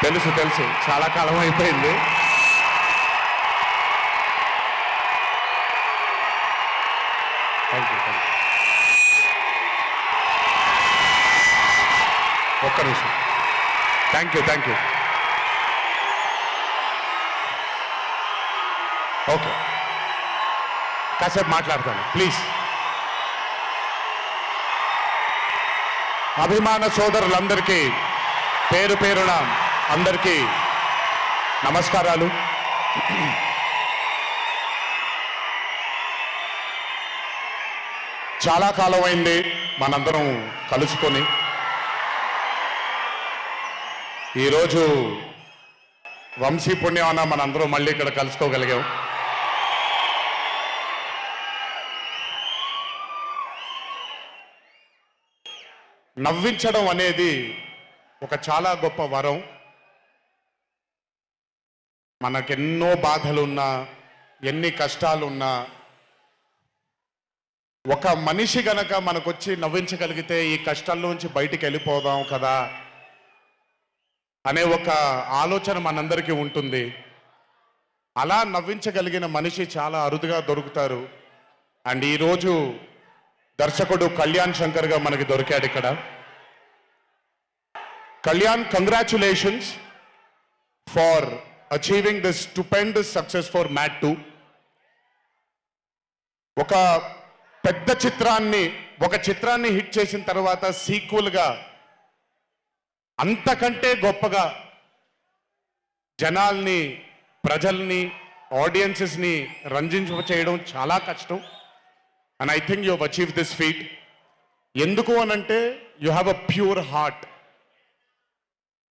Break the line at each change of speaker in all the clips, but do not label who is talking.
తెలుసు తెలుసు, చాలా కాలం అయిపోయింది. Thank you. ఒక్క నిమిషం. Thank you. ఓకే, కాసేపు మాట్లాడతాను ప్లీజ్. అభిమాన సోదరులందరికీ పేరు పేరున అందరికీ నమస్కారాలు. చాలా కాలం అయింది మనందరం కలుసుకొని. ఈరోజు వంశీ పుణ్యమాన మనందరం మళ్ళీ ఇక్కడ కలుసుకోగలిగాం. నవ్వించడం అనేది ఒక చాలా గొప్ప వరం. మనకెన్నో బాధలున్నా, ఎన్ని కష్టాలున్నా, ఒక మనిషి గనక మనకొచ్చి నవ్వించగలిగితే ఈ కష్టాల్లోంచి బయటికి వెళ్ళిపోదాం కదా అనే ఒక ఆలోచన మనందరికీ ఉంటుంది. అలా నవ్వించగలిగిన మనిషి చాలా అరుదుగా దొరుకుతారు. అండ్ ఈరోజు దర్శకుడు కళ్యాణ్ శంకర్గా మనకి దొరికాడు ఇక్కడ. Kalyan, congratulations for achieving this stupendous success for Mad 2. ఒక పెద్ద చిత్రాన్ని హిట్ చేసిన తర్వాత సీక్వెల్గా అంతకంటే గొప్పగా జనాల్ని, ప్రజల్ని, ఆడియన్సెస్ని రంజింపచేయడం చాలా కష్టం. And I think you have achieve this feat. ఎందుకు అనంటే you have a pure heart.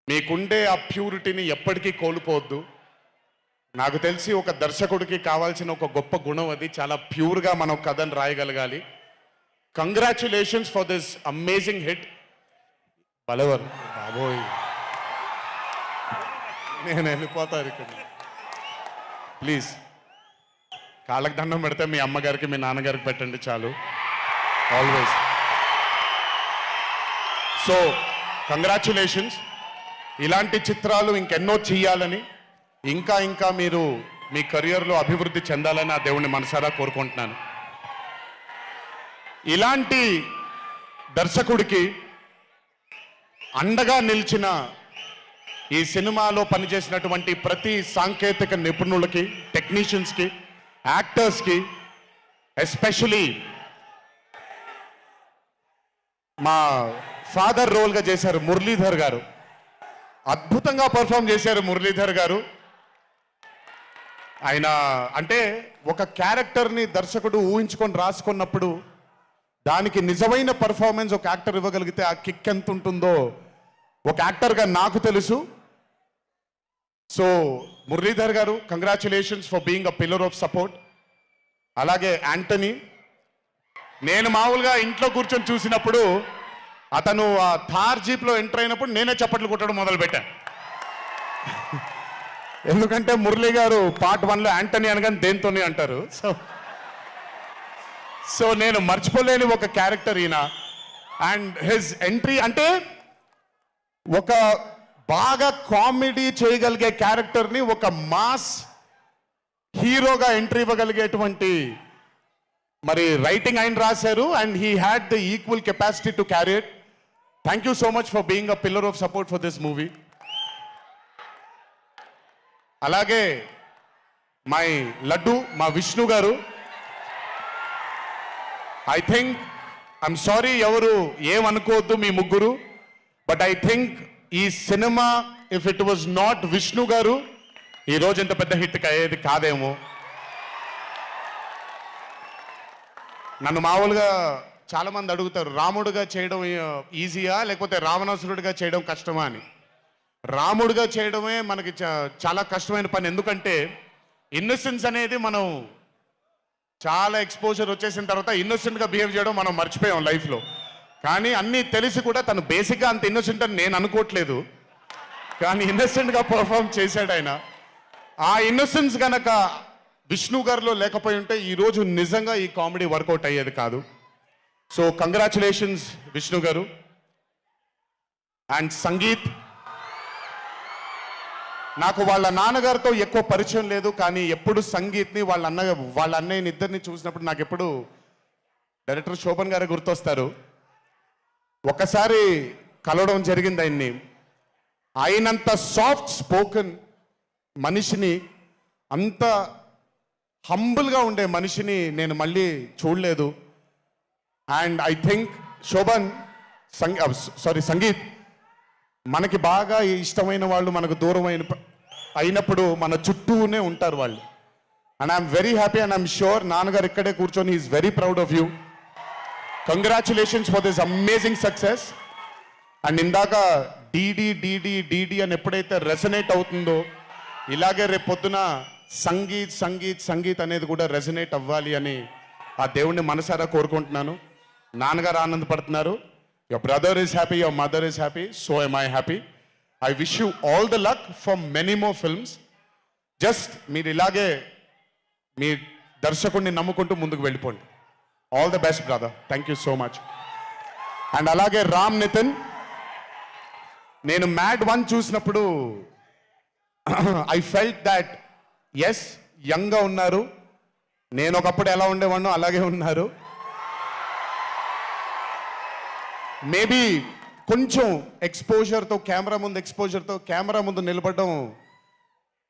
మీకుండే ఆ ప్యూరిటీని ఎప్పటికీ కోల్పోవద్దు. నాకు తెలిసి ఒక దర్శకుడికి కావాల్సిన ఒక గొప్ప గుణం అది. చాలా ప్యూర్గా మనం కథను రాయగలగాలి. Congratulations for this amazing hit. బలవర్ బాబోయ్, నేను వెళ్ళిపోతాను ఇక్కడ. ప్లీజ్ కాళ్ళకి దండం పెడితే మీ అమ్మగారికి, మీ నాన్నగారికి పెట్టండి చాలు. ఆల్వేస్. So congratulations. ఇలాంటి చిత్రాలు ఇంకెన్నో చెయ్యాలని, ఇంకా మీరు మీ కెరియర్లో అభివృద్ధి చెందాలని ఆ దేవుణ్ణి మనసారా కోరుకుంటున్నాను. ఇలాంటి దర్శకుడికి అండగా నిలిచిన ఈ సినిమాలో పనిచేసినటువంటి ప్రతి సాంకేతిక నిపుణులకి, టెక్నీషియన్స్కి, యాక్టర్స్కి, ఎస్పెషలీ మా ఫాదర్ రోల్గా చేశారు మురళీధర్ గారు. అద్భుతంగా పర్ఫామ్ చేశారు మురళీధర్ గారు. ఆయన అంటే ఒక క్యారెక్టర్ని దర్శకుడు ఊహించుకొని రాసుకున్నప్పుడు దానికి నిజమైన పర్ఫార్మెన్స్ ఒక యాక్టర్ ఇవ్వగలిగితే ఆ కిక్ ఎంత ఉంటుందో ఒక యాక్టర్గా నాకు తెలుసు. సో మురళీధర్ గారు, congratulations for being a pillar of support. అలాగే యాంటనీ, నేను మామూలుగా ఇంట్లో కూర్చొని చూసినప్పుడు అతను ఆ థార్ జీప్లో ఎంటర్ అయినప్పుడు నేనే చప్పట్లు కొట్టడం మొదలుపెట్టాను. ఎందుకంటే మురళీ గారు పార్ట్ 1లో యాంటనీ అనగానే దేంతోనే అంటారు. సో నేను మర్చిపోలేని ఒక క్యారెక్టర్ ఈయన. అండ్ హిజ్ ఎంట్రీ అంటే ఒక బాగా కామెడీ చేయగలిగే క్యారెక్టర్ని ఒక మాస్ హీరోగా ఎంట్రీ ఇవ్వగలిగేటువంటి మరి రైటింగ్ ఆయన రాశారు. And he had the equal capacity to carry it. Thank you so much for being a pillar of support for this movie. అలాగే మై లడ్డు, మా విష్ణు గారు. ఐ థింక్, ఐఎమ్ సారీ ఎవరు ఏమనుకోవద్దు మీ ముగ్గురు, బట్ ఐ థింక్ ఈ cinema if it was not Vishnu గారు ఈరోజు ఇంత పెద్ద హిట్ అయ్యేది కాదేమో. నన్ను మామూలుగా చాలామంది అడుగుతారు, రాముడుగా చేయడం ఈజీయా లేకపోతే రావణాసురుడిగా చేయడం కష్టమా అని. రాముడుగా చేయడమే మనకి చాలా కష్టమైన పని. ఎందుకంటే ఇన్నోసెన్స్ అనేది మనం చాలా ఎక్స్పోజర్ వచ్చేసిన తర్వాత ఇన్నోసెంట్గా బిహేవ్ చేయడం మనం మర్చిపోయాం లైఫ్లో. కానీ అన్నీ తెలిసి కూడా తను బేసిక్గా అంత ఇన్నోసెంట్ అని నేను అనుకోవట్లేదు. కానీ ఇన్నోసెంట్గా పర్ఫామ్ చేశాడు ఆయన. ఆ ఇన్నోసెన్స్ గనక విష్ణు గారిలో లేకపోయి ఉంటే ఈరోజు నిజంగా ఈ కామెడీ వర్కౌట్ అయ్యేది కాదు. సో కంగ్రాచులేషన్స్ విష్ణు గారు. అండ్ సంగీత్, నాకు వాళ్ళ నాన్నగారితో ఎక్కువ పరిచయం లేదు, కానీ ఎప్పుడు సంగీత్ని వాళ్ళ అన్నయ్యని ఇద్దరిని చూసినప్పుడు నాకు ఎప్పుడు డైరెక్టర్ శోభన్ గారే గుర్తొస్తారు. ఒకసారి కలవడం జరిగింది ఆయన్ని. అయినంత సాఫ్ట్ స్పోకెన్ మనిషిని, అంత హంబుల్గా ఉండే మనిషిని నేను మళ్ళీ చూడలేదు. And I think Shobhan Sangeeth, మనకి బాగా ఇష్టమైన వాళ్ళు మనకు దూరం అయినప్పుడు మన చుట్టూనే ఉంటారు వాళ్ళు. And I'm very happy and I'm sure నాన్నగారు ఇక్కడే కూర్చొని is very proud of you. Congratulations for this amazing success. And ఇందాక డీడీ అని ఎప్పుడైతే రెసనేట్ అవుతుందో, ఇలాగే రేపు పొద్దున సంగీత్ అనేది కూడా రెసనేట్ అవ్వాలి అని ఆ దేవుణ్ణి మనసారా కోరుకుంటున్నాను. నాన్నగారు ఆనందపడుతున్నారు. Your brother is happy, your mother is happy, so am I happy. I wish you all the luck for many more films. Just మీరు ఇలాగే మీ దర్శకుడిని నమ్ముకుంటూ ముందుకు వెళ్ళిపోండి. All the best brother. Thank you so much. And అలాగే రామ్ నితిన్, నేను mad 1 చూసినప్పుడు I felt that yes యంగ్గా ఉన్నారు, నేను ఒకప్పుడు ఎలా ఉండేవాడినో అలాగే ఉన్నారు. మేబీ కొంచెం ఎక్స్పోజర్తో కెమెరా ముందు నిలబడడం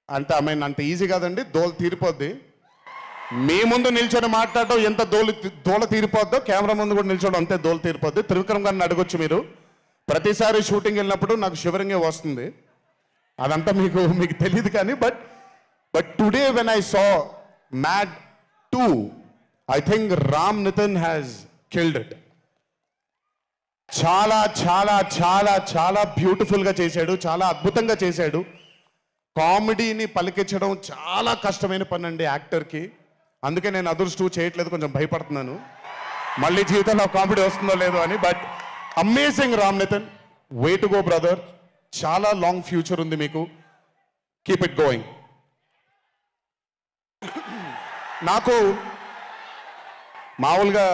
అంత ఈజీ కాదండి, దోల తీరిపోద్ది. మీ ముందు నిల్చొని మాట్లాడడం ఎంత దోల తీరిపోద్దో, కెమెరా ముందు కూడా నిల్చోవడం అంతే దోల తీరిపోద్ది. త్రివిక్రమ్ గారిని అడగొచ్చు మీరు. ప్రతిసారి షూటింగ్ వెళ్ళినప్పుడు నాకు షివరింగే వస్తుంది. అదంతా మీకు తెలియదు కానీ but today when I saw Mad 2, I think Ram Nithin has killed it. చాలా చాలా చాలా చాలా బ్యూటిఫుల్గా చేశాడు, చాలా అద్భుతంగా చేశాడు. కామెడీని పలికించడం చాలా కష్టమైన పని అండి యాక్టర్కి. అందుకే నేను అదృష్టం చేయట్లేదు, కొంచెం భయపడుతున్నాను మళ్ళీ జీవితంలో కామెడీ వస్తుందో లేదో అని. But amazing Ram Nithin, way to go brother. చాలా లాంగ్ ఫ్యూచర్ ఉంది మీకు. Keep it going. నాకు మామూలుగా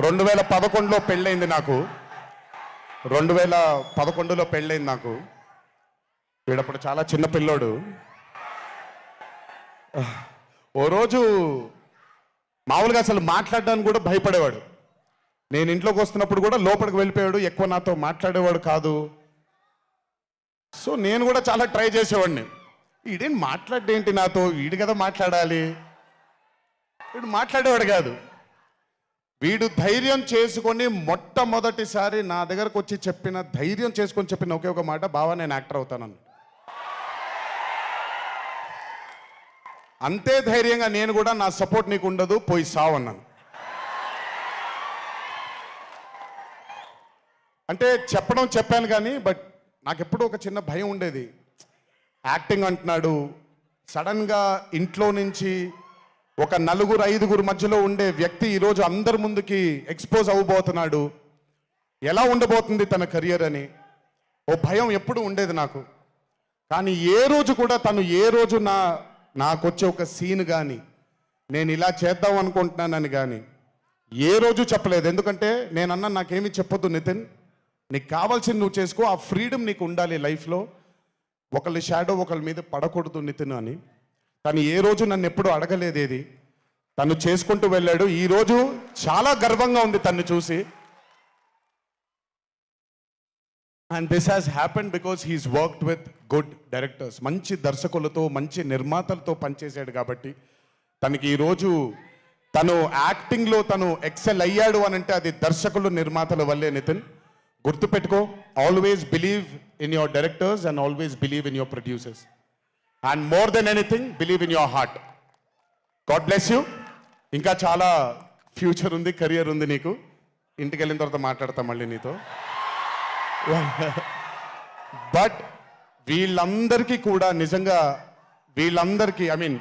2011లో పెళ్ళైంది నాకు. 2011లో పెళ్ళైంది నాకు. వీడప్పుడు చాలా చిన్న పిల్లోడు. ఓ రోజు మామూలుగా అసలు మాట్లాడడానికి కూడా భయపడేవాడు. నేను ఇంట్లోకి వస్తున్నప్పుడు కూడా లోపలికి వెళ్ళిపోయాడు, ఎక్కువ నాతో మాట్లాడేవాడు కాదు. సో నేను కూడా చాలా ట్రై చేసేవాడిని. వీడేం మాట్లాడేంటి నాతో, వీడు కదా మాట్లాడాలి. వీడు మాట్లాడేవాడు కాదు. వీడు ధైర్యం చేసుకొని మొట్టమొదటిసారి నా దగ్గరకు వచ్చి ధైర్యం చేసుకొని చెప్పిన ఒకే ఒక మాట, బావా నేను యాక్టర్ అవుతానని. అంతే ధైర్యంగా నేను కూడా నా సపోర్ట్ నీకు ఉండదు, పోయి సావన్నాను. అంటే చెప్పాను కానీ బట్ నాకు ఎప్పుడూ ఒక చిన్న భయం ఉండేది. యాక్టింగ్ అంటున్నాడు, సడన్గా ఇంట్లో నుంచి ఒక 4-5 మధ్యలో ఉండే వ్యక్తి ఈరోజు అందరి ముందుకి ఎక్స్పోజ్ అవ్వబోతున్నాడు, ఎలా ఉండబోతుంది తన కెరియర్ అని ఓ భయం ఎప్పుడు ఉండేది నాకు. కానీ ఏ రోజు నాకు వచ్చే ఒక సీన్ కానీ నేను ఇలా చేద్దాం అనుకుంటున్నానని కానీ ఏ రోజు చెప్పలేదు. ఎందుకంటే నేనన్నా నాకేమీ చెప్పొద్దు నితిన్, నీకు కావాల్సింది నువ్వు చేసుకో, ఆ ఫ్రీడమ్ నీకు ఉండాలి లైఫ్లో, ఒకళ్ళ షాడో ఒకళ్ళ మీద పడకూడదు నితిన్ అని. తను ఏ రోజు నన్ను ఎప్పుడు అడగలేదేది, తను చేసుకుంటూ వెళ్ళాడు. ఈరోజు చాలా గర్వంగా ఉంది తను చూసి. And this has happened because he's worked with good directors. మంచి దర్శకులతో, మంచి నిర్మాతలతో పనిచేశాడు కాబట్టి తనకి ఈరోజు తను యాక్టింగ్లో తను ఎక్సెల్ అయ్యాడు అని అంటే అది దర్శకులు, నిర్మాతల వల్లే. నితిన్ గుర్తుపెట్టుకో, always believe in your directors and always believe in your producers. And more than anything believe in your heart. God bless you. ఇంకా చాలా ఫ్యూచర్ ఉంది, కెరియర్ ఉంది నీకు. ఇంటికి వెళ్ళిన తర్వాత మాట్లాడతాం మళ్ళీ నీతో. బట్ వీళ్ళందరికీ కూడా నిజంగా ఐ మీన్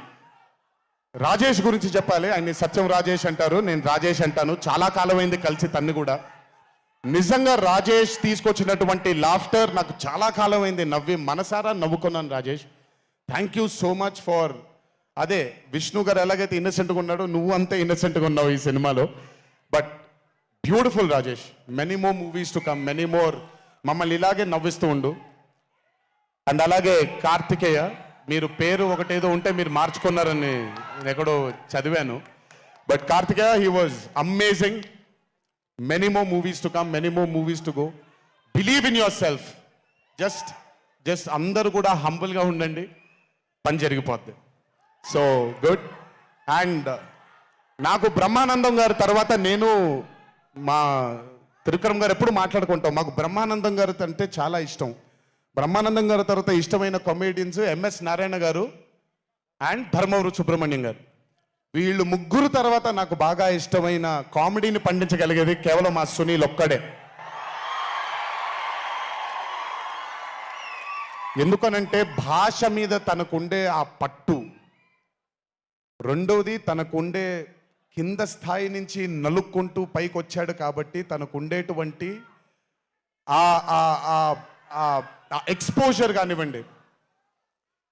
రాజేష్ గురించి చెప్పాలి. ఆయన్ని సత్యం రాజేష్ అంటారు, నేను రాజేష్ అంటాను. చాలా కాలమైంది కలిసి తన్ని కూడా. నిజంగా రాజేష్ తీసుకొచ్చినటువంటి లాఫ్టర్ నాకు చాలా కాలమైంది, మనసారా నవ్వుకున్నాను. Rajesh, thank you so much for. అదే విష్ణు గారు ఎలాగైతే ఇన్నసెంట్గా ఉన్నాడో నువ్వు అంతే ఇన్నసెంట్గా ఉన్నావు ఈ సినిమాలో. But beautiful Rajesh. Many more movies to come, many more మమ్మల్ని ఇలాగే నవ్విస్తూ ఉండు. అండ్ అలాగే కార్తికేయ, మీరు పేరు ఒకటేదో ఉంటే మీరు మార్చుకున్నారని నేను ఎక్కడో చదివాను. But Karthikeya, he was amazing. Many more movies to come, many more movies to go. Believe in yourself. Just అందరూ కూడా హంబుల్గా ఉండండి, పని జరిగిపోద్ది. So good. అండ్ నాకు బ్రహ్మానందం గారి తర్వాత నేను మా త్రివిక్రమ్ గారు ఎప్పుడు మాట్లాడుకుంటాం. మాకు బ్రహ్మానందం గారు అంటే చాలా ఇష్టం. బ్రహ్మానందం గారి తర్వాత ఇష్టమైన కామెడియన్స్ ఎంఎస్ నారాయణ గారు అండ్ ధర్మవరం సుబ్రహ్మణ్యం గారు. వీళ్ళు ముగ్గురు తర్వాత నాకు బాగా ఇష్టమైన కామెడీని పండించగలిగేది కేవలం మా సునీల్ ఒక్కడే. ఎందుకనంటే భాష మీద తనకుండే ఆ పట్టు, రెండవది తనకుండే కింద స్థాయి నుంచి నలుక్కుంటూ పైకి వచ్చాడు కాబట్టి తనకుండేటువంటి ఎక్స్పోజర్ కానివ్వండి.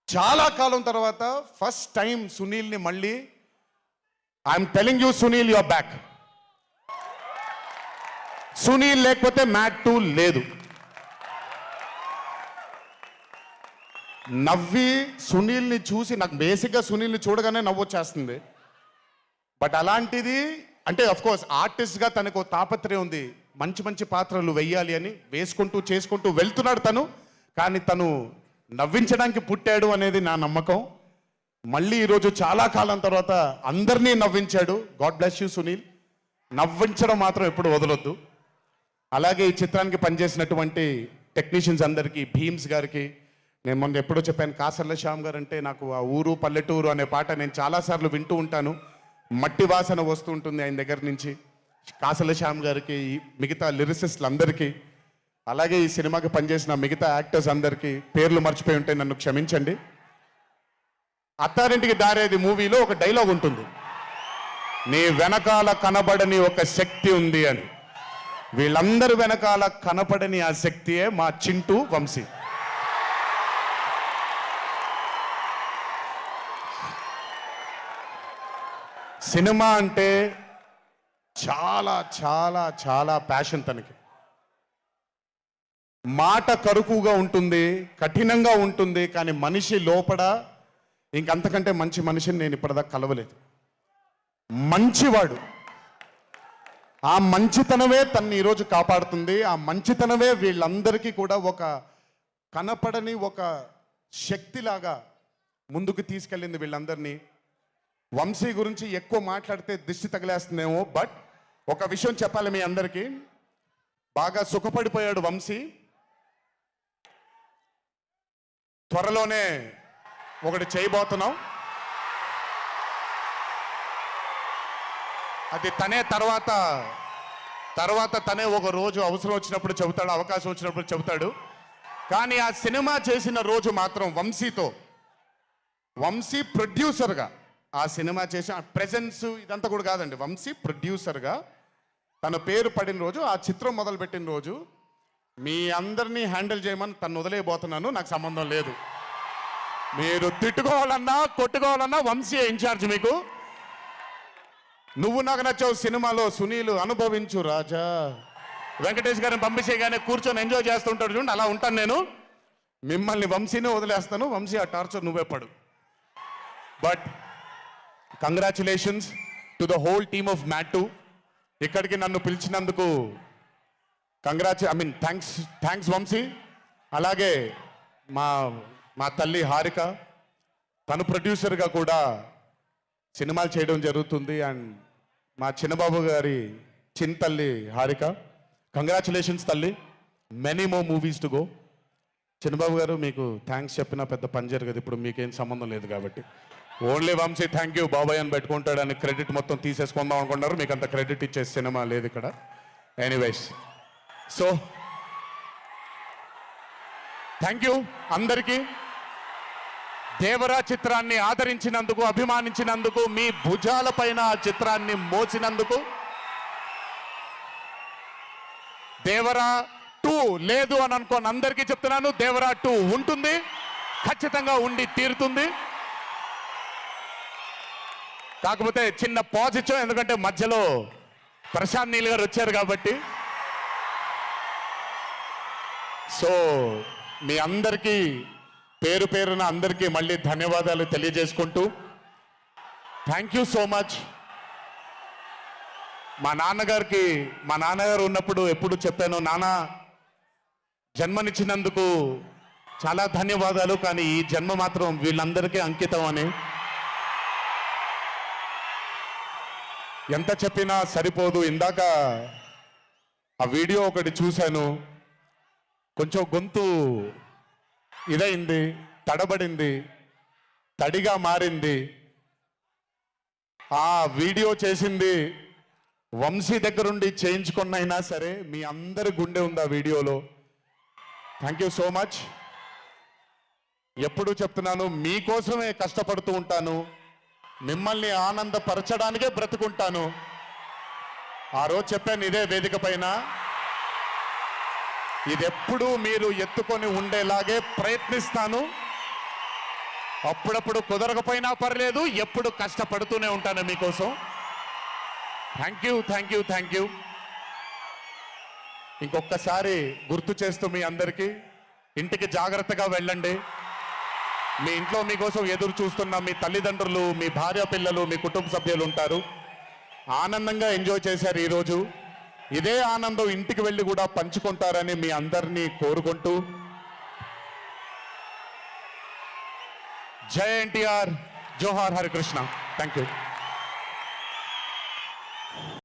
చాలా కాలం తర్వాత ఫస్ట్ టైం సునీల్ని మళ్ళీ, I'm telling you Sunil, your back. Sunil లేకపోతే మ్యాట్ 2 లేదు. నవ్వి సునీల్ని చూసి, నాకు బేసిక్గా సునీల్ని చూడగానే నవ్వొచ్చేస్తుంది. బట్ అలాంటిది అంటే కోర్స్ ఆర్టిస్ట్గా తనకు తాపత్రయం ఉంది, మంచి మంచి పాత్రలు వెయ్యాలి అని వేసుకుంటూ చేసుకుంటూ వెళ్తున్నాడు తను. కానీ తను నవ్వించడానికి పుట్టాడు అనేది నా నమ్మకం. మళ్ళీ ఈరోజు చాలా కాలం తర్వాత అందరినీ నవ్వించాడు. God bless you Sunil. నవ్వించడం మాత్రం ఎప్పుడు వదలొద్దు. అలాగే ఈ చిత్రానికి పనిచేసినటువంటి టెక్నీషియన్స్ అందరికీ, భీమ్స్ గారికి, నేను మొన్న ఎప్పుడో చెప్పాను, కాసర్ల శ్యామ్ గారు అంటే నాకు ఆ ఊరు పల్లెటూరు అనే పాట నేను చాలాసార్లు వింటూ ఉంటాను. మట్టి వాసన వస్తూ ఉంటుంది ఆయన దగ్గర నుంచి. కాసర్ల శ్యామ్ గారికి, మిగతా లిరిసిస్టులు అందరికీ, అలాగే ఈ సినిమాకి పనిచేసిన మిగతా యాక్టర్స్ అందరికీ పేర్లు మర్చిపోయి ఉంటే నన్ను క్షమించండి. అత్తారింటికి దారేది మూవీలో ఒక డైలాగ్ ఉంటుంది, నీ వెనకాల కనబడని ఒక శక్తి ఉంది అని. వీళ్ళందరి వెనకాల కనపడని ఆ శక్తియే మా చింటూ వంశీ. సినిమా అంటే చాలా చాలా చాలా ప్యాషన్ తనకి. మాట కరుకుగా ఉంటుంది, కఠినంగా ఉంటుంది, కానీ మనిషి లోపల ఇంకంతకంటే మంచి మనిషిని నేను ఇప్పటిదాకా కలవలేదు. మంచివాడు. ఆ మంచితనమే తన్ని ఈరోజు కాపాడుతుంది. ఆ మంచితనమే వీళ్ళందరికీ కూడా ఒక కనపడని ఒక శక్తిలాగా ముందుకు తీసుకెళ్ళింది వీళ్ళందరినీ. వంశీ గురించి ఎక్కువ మాట్లాడితే దిష్టి తగిలేస్తుందేమో, బట్ ఒక విషయం చెప్పాలి మీ అందరికీ. బాగా సుఖపడిపోయాడు వంశీ. త్వరలోనే ఒకటి చేయబోతున్నాం. అది తనే తర్వాత తనే ఒక రోజు అవసరం వచ్చినప్పుడు చెబుతాడు, అవకాశం వచ్చినప్పుడు చెబుతాడు. కానీ ఆ సినిమా చేసిన రోజు మాత్రం వంశీతో, వంశీ ప్రొడ్యూసర్గా ఆ సినిమా చేసిన ప్రెజెన్స్ ఇదంతా కూడా కాదండి, వంశీ ప్రొడ్యూసర్గా తన పేరు పడిన రోజు, ఆ చిత్రం మొదలుపెట్టిన రోజు, మీ అందరినీ హ్యాండిల్ చేయమని తను వదిలేయబోతున్నాను, నాకు సంబంధం లేదు. మీరు తిట్టుకోవాలన్నా కొట్టుకోవాలన్నా వంశీ ఇన్ఛార్జ్ మీకు. నువ్వు నాకు నచ్చావు సినిమాలో సునీల్ అనుభవించు రాజా, వెంకటేష్ గారిని పంపించేయగానే కూర్చొని ఎంజాయ్ చేస్తుంటాడు చూడండి, అలా ఉంటాను నేను. మిమ్మల్ని వంశీనే వదిలేస్తాను, వంశీ ఆ టార్చర్ నువ్వే పడు. But congratulations to the whole team of Mad 2. ఇక్కడికి నన్ను పిలిచినందుకు థ్యాంక్స్ వంశీ. అలాగే మా తల్లి హారిక, తను ప్రొడ్యూసర్గా కూడా సినిమాలు చేయడం జరుగుతుంది. అండ్ మా చిన్నబాబు గారి చిన్న తల్లి హారిక, కంగ్రాచులేషన్స్ తల్లి, many more movies to go. Chinnababu garu మీకు థ్యాంక్స్ చెప్పినా పెద్ద పని జరగదు, ఇప్పుడు మీకేం సంబంధం లేదు కాబట్టి. ఓన్లీ వంశీ థ్యాంక్ యూ బాబాయ్ అని పెట్టుకుంటాడని క్రెడిట్ మొత్తం తీసేసుకుందాం అనుకున్నారు. మీకు అంత క్రెడిట్ ఇచ్చే సినిమా లేదు ఇక్కడ. ఎనీవేస్, సో థ్యాంక్ యూ అందరికీ. దేవరా చిత్రాన్ని ఆదరించినందుకు, అభిమానించినందుకు, మీ భుజాల పైన ఆ చిత్రాన్ని మోసినందుకు. దేవరా 2 లేదు అని అనుకోని అందరికీ చెప్తున్నాను, దేవరా 2 ఉంటుంది, ఖచ్చితంగా ఉండి తీరుతుంది. కాకపోతే చిన్న పాజ్ ఇచ్చాం, ఎందుకంటే మధ్యలో ప్రశాంత్ నీల్ గారు వచ్చారు కాబట్టి. సో మీ అందరికీ పేరు పేరున అందరికీ మళ్ళీ ధన్యవాదాలు తెలియజేసుకుంటూ థ్యాంక్ యూ సో మచ్. మా నాన్నగారు ఉన్నప్పుడు ఎప్పుడు చెప్పాను, నాన్న జన్మనిచ్చినందుకు చాలా ధన్యవాదాలు, కానీ ఈ జన్మ మాత్రం వీళ్ళందరికీ అంకితం అని. ఎంత చెప్పినా సరిపోదు. ఇందాక ఆ వీడియో ఒకటి చూశాను, కొంచెం గొంతు ఇదైంది, తడబడింది, తడిగా మారింది. ఆ వీడియో చేసింది వంశీ దగ్గరుండి చేయించుకున్నైనా సరే మీ అందరి గుండె ఉంది ఆ వీడియోలో. Thank you so much. ఎప్పుడు చెప్తున్నాను, మీకోసమే కష్టపడుతూ ఉంటాను, మిమ్మల్ని ఆనందపరచడానికే బ్రతుకుంటాను. ఆ రోజు చెప్పాను ఇదే వేదిక పైన, ఇది ఎప్పుడూ మీరు ఎత్తుకొని ఉండేలాగే ప్రయత్నిస్తాను. అప్పుడప్పుడు కుదరకపోయినా పర్లేదు, ఎప్పుడు కష్టపడుతూనే ఉంటాను మీకోసం. Thank you, thank you, thank you. ఇంకొకసారి గుర్తు చేస్తూ మీ అందరికీ, ఇంటికి జాగ్రత్తగా వెళ్ళండి. మీ ఇంట్లో మీకోసం ఎదురు చూస్తున్న మీ తల్లిదండ్రులు, మీ భార్య పిల్లలు, మీ కుటుంబ సభ్యులు ఉంటారు. ఆనందంగా ఎంజాయ్ చేశారు ఈరోజు. ఇదే ఆనందం ఇంటికి వెళ్ళి కూడా పంచుకుంటారని మీ అందరినీ కోరుకుంటూ, జై ఎన్టీఆర్, జోహార్ హరికృష్ణ. Thank you.